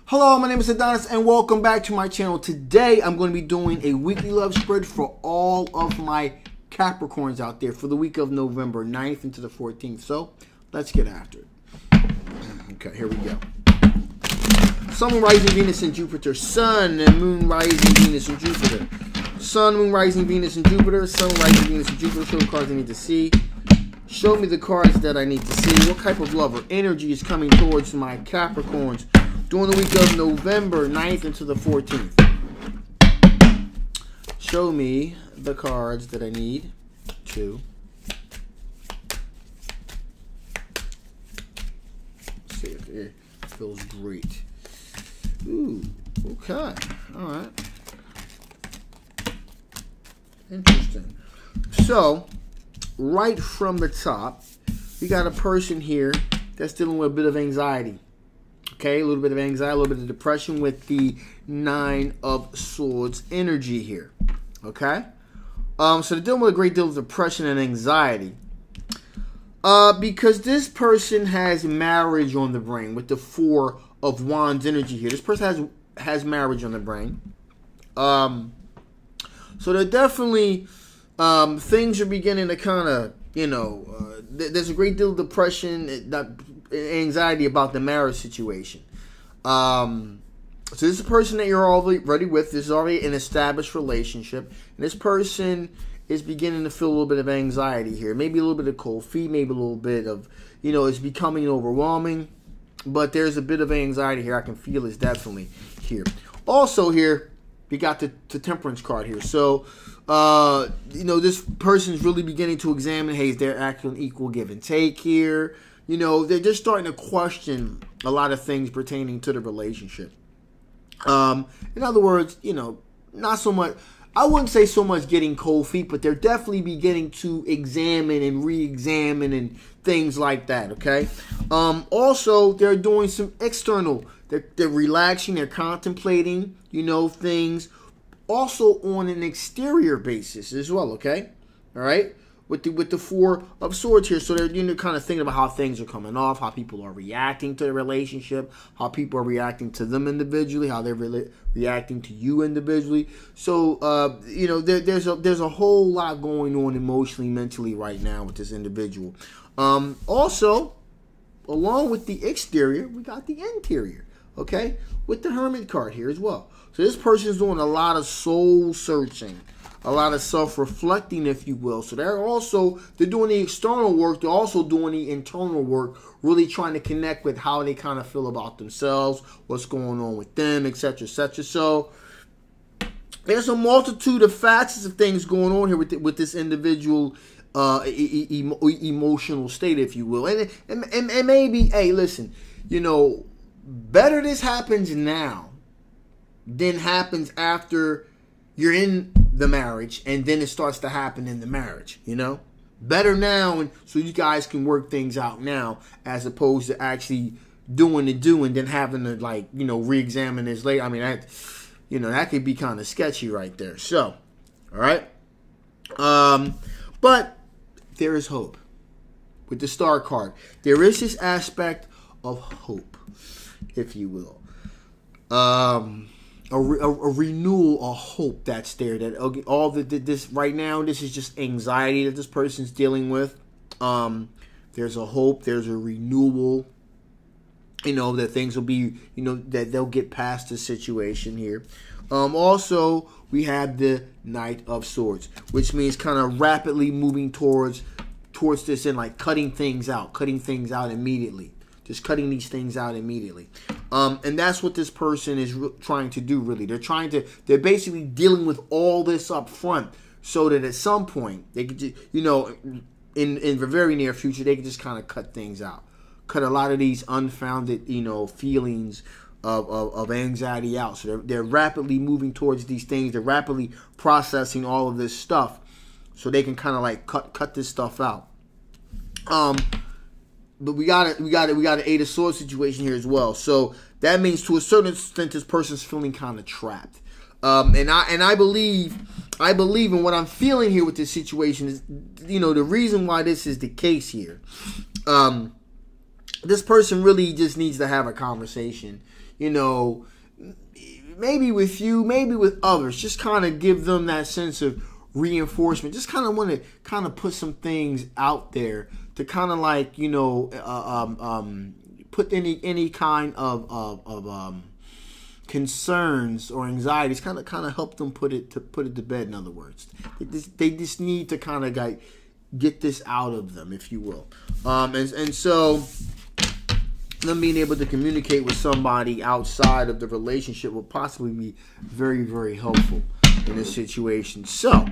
Hello, my name is Adonis and welcome back to my channel. Today I'm going to be doing a weekly love spread for all of my Capricorns out there for the week of November 9th into the 14th. So let's get after it. Okay, here we go. Sun, Moon, Rising, Venus, and Jupiter. Sun and Moon, Rising, Venus, and Jupiter. Sun, Moon, Rising, Venus, and Jupiter. Sun, Rising, Venus, and Jupiter. Show the cards I need to see. Show me the cards that I need to see. What type of love or energy is coming towards my Capricorns during the week of November 9th into the 14th? Show me the cards that I need to. Let's see if it feels great. Ooh, okay. All right. Interesting. So, right from the top, we got a person here that's dealing with a bit of anxiety. Okay, a little bit of anxiety, a little bit of depression with the Nine of Swords energy here. Okay? So they're dealing with a great deal of depression and anxiety. Because this person has marriage on the brain with the Four of Wands energy here. This person has marriage on the brain. So they're definitely, things are beginning to kind of, there's a great deal of depression, anxiety about the marriage situation. So this is a person that you're already with. This is already an established relationship. And this person is beginning to feel a little bit of anxiety here. Maybe a little bit of cold feet, maybe a little bit of, it's becoming overwhelming. But there's a bit of anxiety here. I can feel it's definitely here. Also here, we got the Temperance card here. So, this person's really beginning to examine, hey, is there actually an equal give and take here? They're just starting to question a lot of things pertaining to the relationship. In other words, not so much, I wouldn't say so much getting cold feet, but they're definitely beginning to examine and re-examine and things like that, okay? Also, they're doing some external, they're relaxing, they're contemplating, things also on an exterior basis as well, okay? All right? With the Four of Swords here. So they're kind of thinking about how things are coming off, how people are reacting to the relationship, how people are reacting to them individually, how they're reacting to you individually. So, there's a whole lot going on emotionally, mentally right now with this individual. Also, along with the exterior, we got the interior, okay? With the Hermit card here as well. So this person is doing a lot of soul searching, a lot of self-reflecting, if you will. So they're doing the external work. They're also doing the internal work, really trying to connect with how they kind of feel about themselves, what's going on with them, etc., etc. So there's a multitude of facets of things going on here with this individual emotional state, if you will. And maybe, hey, listen, better this happens now than happens after you're in the marriage and then it starts to happen in the marriage, Better now, and so you guys can work things out now as opposed to actually doing and then having to, re-examine this later. I mean, that could be kind of sketchy right there. So, all right. But there is hope with the Star card. There is this aspect of hope, if you will. A renewal, a hope that's there. That this right now, this is just anxiety that this person's dealing with. There's a hope. There's a renewal. That things will be, that they'll get past the situation here. Also, we have the Knight of Swords, which means kind of rapidly moving towards this and like cutting things out immediately. Just cutting these things out immediately. And that's what this person is trying to do, really. They're basically dealing with all this up front so that at some point, they could, in the very near future, they can just kind of cut things out. Cut a lot of these unfounded, feelings of anxiety out. So they're rapidly moving towards these things. They're rapidly processing all of this stuff so they can kind of like cut this stuff out. But we got an Eight of Swords situation here as well. So that means to a certain extent this person's feeling kind of trapped. And I believe in what I'm feeling here with this situation is, the reason why this is the case here. This person really just needs to have a conversation, you know, maybe with you, maybe with others, just kind of give them that sense of reinforcement. Just kind of want to kind of put some things out there to kind of like, you know, put any kind of concerns or anxieties, kind of help them put it to bed. In other words, they just need to kind of like get this out of them, if you will. And so them being able to communicate with somebody outside of the relationship will possibly be very, very helpful in this situation. So,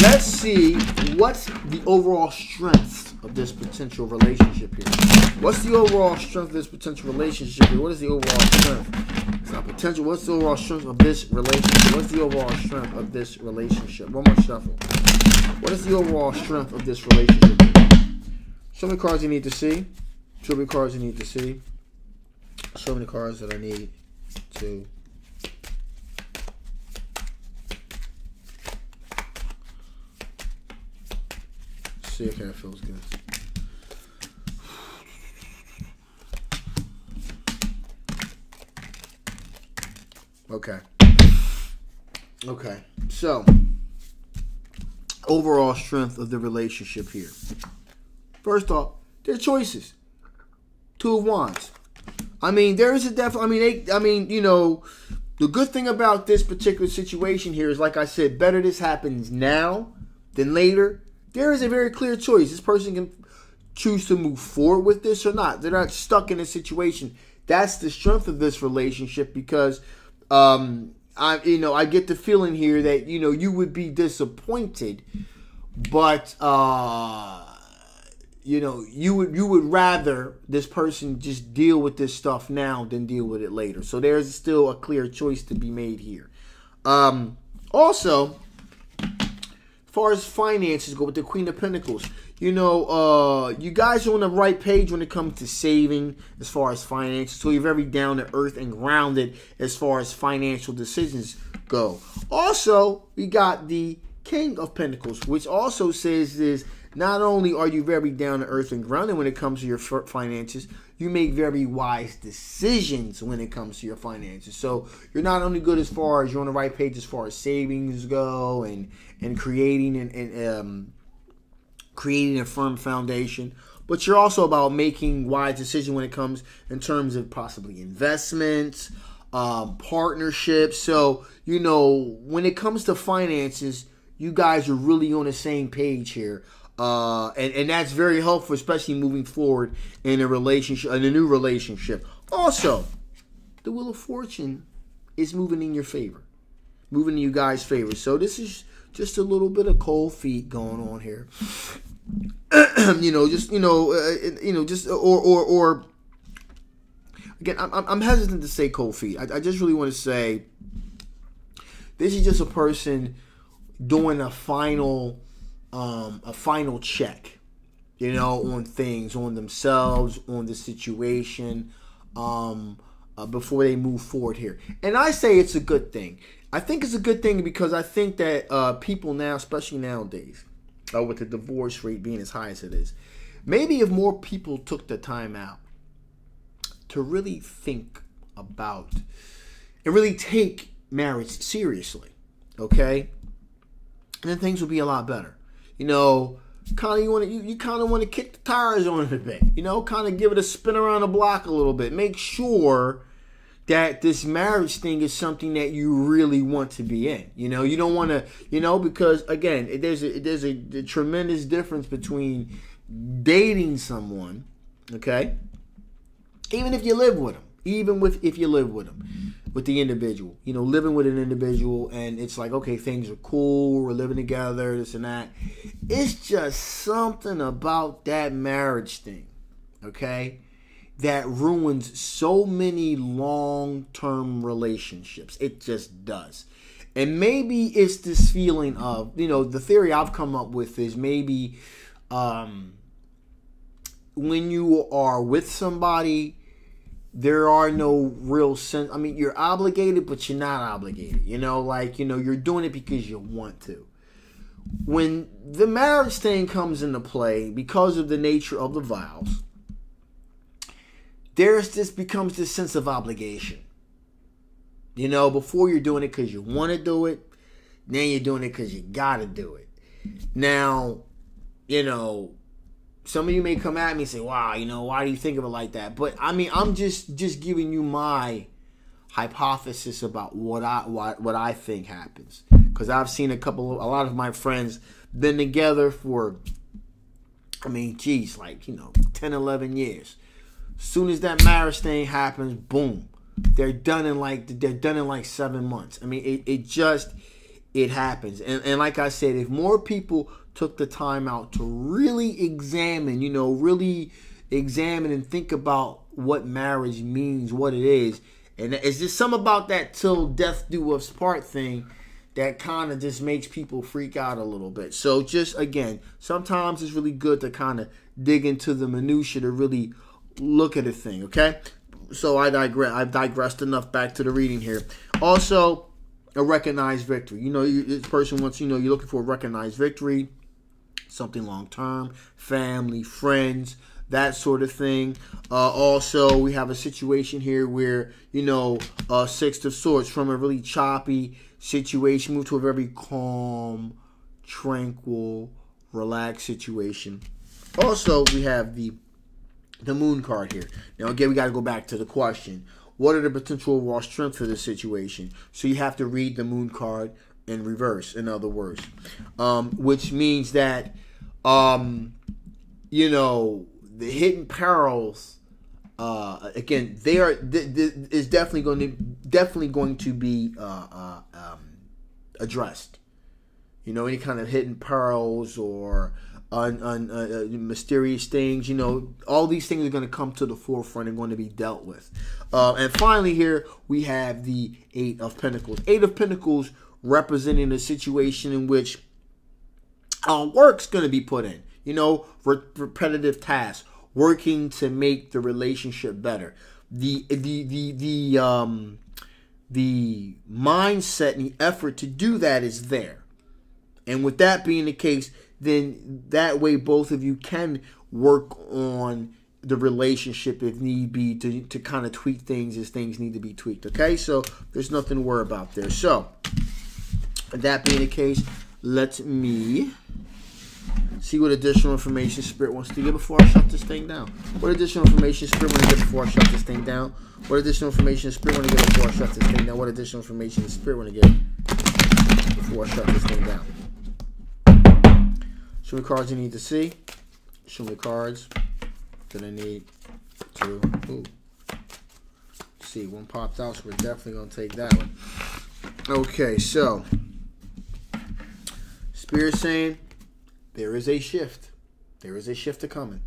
let's see what's the overall strength of this potential relationship here. What's the overall strength of this potential relationship here? What is the overall strength? It's not potential. What's the overall strength of this relationship? What's the overall strength of this relationship? One more shuffle. What is the overall strength of this relationship here? Show me cards you need to see. Show me cards you need to see. Show me the cards that I need to see. Okay, it feels good. Okay. So, overall strength of the relationship here. First off, their choices. Two of Wands. I mean, there is a definite. You know, the good thing about this particular situation here is, like I said, better this happens now than later. There is a very clear choice. This person can choose to move forward with this or not. They're not stuck in a situation. That's the strength of this relationship, because I get the feeling here that, you know, you would be disappointed, but you know, you would rather this person just deal with this stuff now than deal with it later. So there's still a clear choice to be made here. Also, as far as finances go, with the Queen of Pentacles, you know, you guys are on the right page when it comes to saving as far as finances. So you're very down to earth and grounded as far as financial decisions go. Also, we got the King of Pentacles, which also says is, not only are you very down to earth and grounded when it comes to your finances, you make very wise decisions when it comes to your finances. So you're not only good as far as you're on the right page as far as savings go and creating and creating a firm foundation, but you're also about making wise decisions when it comes in terms of possibly investments, partnerships. So, you know, when it comes to finances, you guys are really on the same page here. And that's very helpful, especially moving forward in a relationship, in a new relationship. Also, the Wheel of Fortune is moving in your favor, moving in you guys' favor. So this is just a little bit of cold feet going on here. Or again, I'm hesitant to say cold feet. I just really want to say this is just a person doing a final check, you know, on things, on themselves, on the situation, before they move forward here. And I say it's a good thing. I think it's a good thing because I think that people now, especially nowadays, with the divorce rate being as high as it is, maybe if more people took the time out to really think about and really take marriage seriously, okay, then things will be a lot better. You know, you kind of want to kick the tires on it a bit. You know, kind of give it a spin around the block a little bit. Make sure that this marriage thing is something that you really want to be in. You know, you don't want to, you know, because again, there's a tremendous difference between dating someone, okay, even if you live with them, if you live with them, with the individual, you know, living with an individual, and it's like, okay, things are cool, we're living together, this and that. It's just something about that marriage thing, okay, that ruins so many long-term relationships. It just does. And maybe it's this feeling of, you know, the theory I've come up with is maybe when you are with somebody, there are no real sense. I mean, you're obligated, but you're not obligated. You know, like, you know, you're doing it because you want to. When the marriage thing comes into play, because of the nature of the vows, becomes this sense of obligation. You know, before you're doing it because you want to do it, now you're doing it because you got to do it. Now, you know, some of you may come at me and say, wow, you know, why do you think of it like that? But I mean, I'm just giving you my hypothesis about what I think happens. Because I've seen a lot of my friends been together for, I mean, geez, like, you know, 10, 11 years. As soon as that marriage thing happens, boom, they're done in like 7 months. I mean, it happens. And like I said, if more people took the time out to really examine and think about what marriage means, what it is, and it's just something about that till death do us part thing that kind of just makes people freak out a little bit. So just, again, sometimes it's really good to kind of dig into the minutia to really look at a thing, okay? So I digress. I've digressed enough. Back to the reading here. Also, a recognized victory. You know, this person wants, you know, you're looking for a recognized victory, something long-term, family, friends, that sort of thing. Also, we have a situation here where, you know, Six of Swords, from a really choppy situation, move to a very calm, tranquil, relaxed situation. Also, we have the Moon card here. Now, again, we got to go back to the question. What are the potential raw strengths of this situation? So you have to read the Moon card in reverse, in other words. Which means that, you know, the hidden perils, again, they are is definitely going to be addressed. You know, any kind of hidden perils or mysterious things, you know, all these things are going to come to the forefront and going to be dealt with. And finally here, we have the Eight of Pentacles. Eight of Pentacles representing a situation in which work's going to be put in. You know, repetitive tasks, working to make the relationship better. The mindset and the effort to do that is there. And with that being the case, then that way both of you can work on the relationship if need be to kind of tweak things as things need to be tweaked. Okay, so there's nothing to worry about there. So that being the case, let me see what additional information Spirit wants to give before I shut this thing down. What additional information Spirit wants to give before I shut this thing down? What additional information Spirit wants to give before I shut this thing down? What additional information Spirit wants to give before I shut this thing down? Show me cards you need to see. Show me cards that I need to see. One popped out, so we're definitely going to take that one. Okay, so Spirit saying there is a shift. There is a shift coming.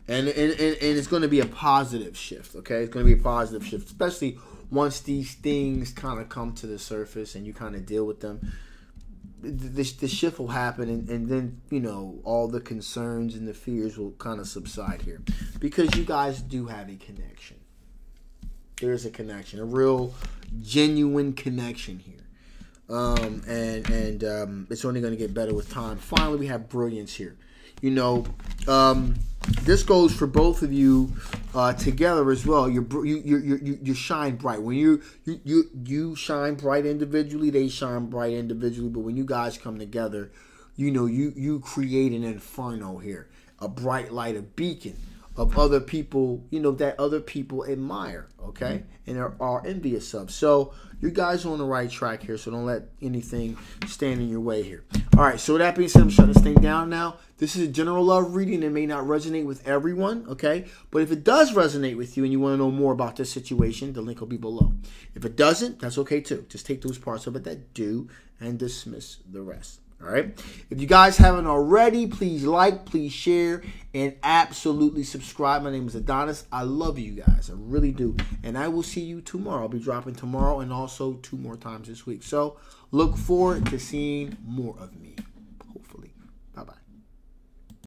And it's going to be a positive shift, okay? It's going to be a positive shift, especially once these things kind of come to the surface and you kind of deal with them. The shift will happen, and then, you know, all the concerns and the fears will kind of subside here. Because you guys do have a connection. There is a connection, a real, genuine connection here. It's only going to get better with time. Finally, we have brilliance here. You know, this goes for both of you together as well. You shine bright. When you shine bright individually, they shine bright individually. But when you guys come together, you know, you create an inferno here, a bright light, a beacon of other people, you know, that other people admire, okay, and are envious of. So you guys are on the right track here, so don't let anything stand in your way here. All right, so with that being said, I'm shutting this thing down now. This is a general love reading. It may not resonate with everyone, okay, but if it does resonate with you and you want to know more about this situation, the link will be below. If it doesn't, that's okay too. Just take those parts of it that do and dismiss the rest. All right. If you guys haven't already, please like, please share, and absolutely subscribe. My name is Adonis. I love you guys. I really do. And I will see you tomorrow. I'll be dropping tomorrow and also 2 more times this week. So look forward to seeing more of me.